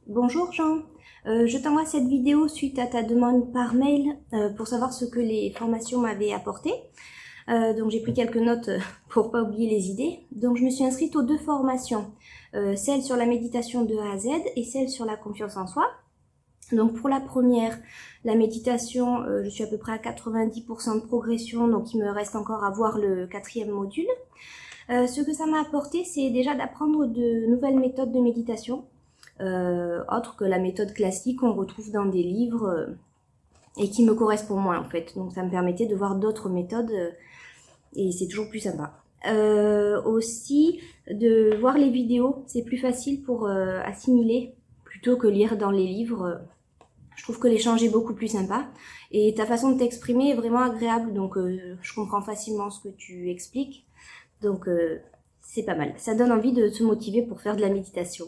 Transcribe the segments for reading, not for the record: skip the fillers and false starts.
Bonjour Jean, je t'envoie cette vidéo suite à ta demande par mail pour savoir ce que les formations m'avaient apporté. Donc j'ai pris quelques notes pour pas oublier les idées. Donc je me suis inscrite aux deux formations, celle sur la méditation de A à Z et celle sur la confiance en soi. Donc pour la première, la méditation, je suis à peu près à 90% de progression, donc il me reste encore à voir le 4e module. Ce que ça m'a apporté, c'est déjà d'apprendre de nouvelles méthodes de méditation. Autre que la méthode classique qu'on retrouve dans des livres et qui me correspond moins en fait. Donc ça me permettait de voir d'autres méthodes et c'est toujours plus sympa. Aussi de voir les vidéos, c'est plus facile pour assimiler plutôt que lire dans les livres. Je trouve que l'échange est beaucoup plus sympa et ta façon de t'exprimer est vraiment agréable, donc je comprends facilement ce que tu expliques, donc c'est pas mal. Ça donne envie de se motiver pour faire de la méditation.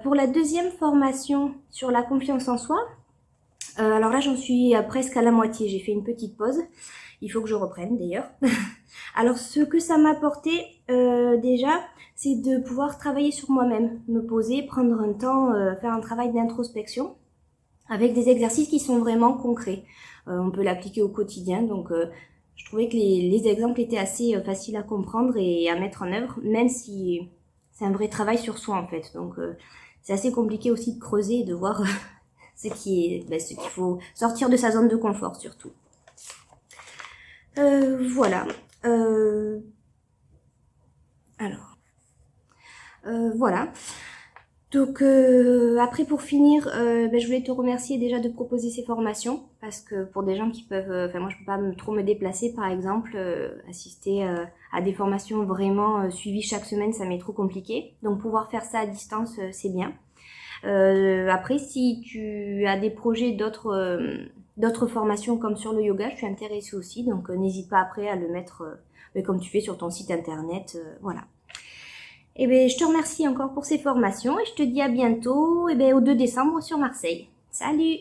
Pour la deuxième formation sur la confiance en soi, alors là j'en suis presque à la moitié, j'ai fait une petite pause, il faut que je reprenne d'ailleurs. Alors ce que ça m'a apporté déjà, c'est de pouvoir travailler sur moi-même, me poser, prendre un temps, faire un travail d'introspection avec des exercices qui sont vraiment concrets. On peut l'appliquer au quotidien, donc je trouvais que les exemples étaient assez faciles à comprendre et à mettre en œuvre, même si c'est un vrai travail sur soi en fait. Donc c'est assez compliqué aussi de creuser et de voir ce qu'il faut sortir de sa zone de confort surtout. Voilà. Voilà. Donc après pour finir, je voulais te remercier déjà de proposer ces formations parce que pour des gens qui peuvent, moi je peux pas trop me déplacer par exemple, assister à des formations vraiment suivies chaque semaine, ça m'est trop compliqué. Donc pouvoir faire ça à distance, c'est bien. Après si tu as des projets d'autres formations comme sur le yoga, je suis intéressée aussi, donc n'hésite pas après à le mettre comme tu fais sur ton site internet, voilà. Eh bien, je te remercie encore pour ces formations et je te dis à bientôt au 2 décembre sur Marseille. Salut!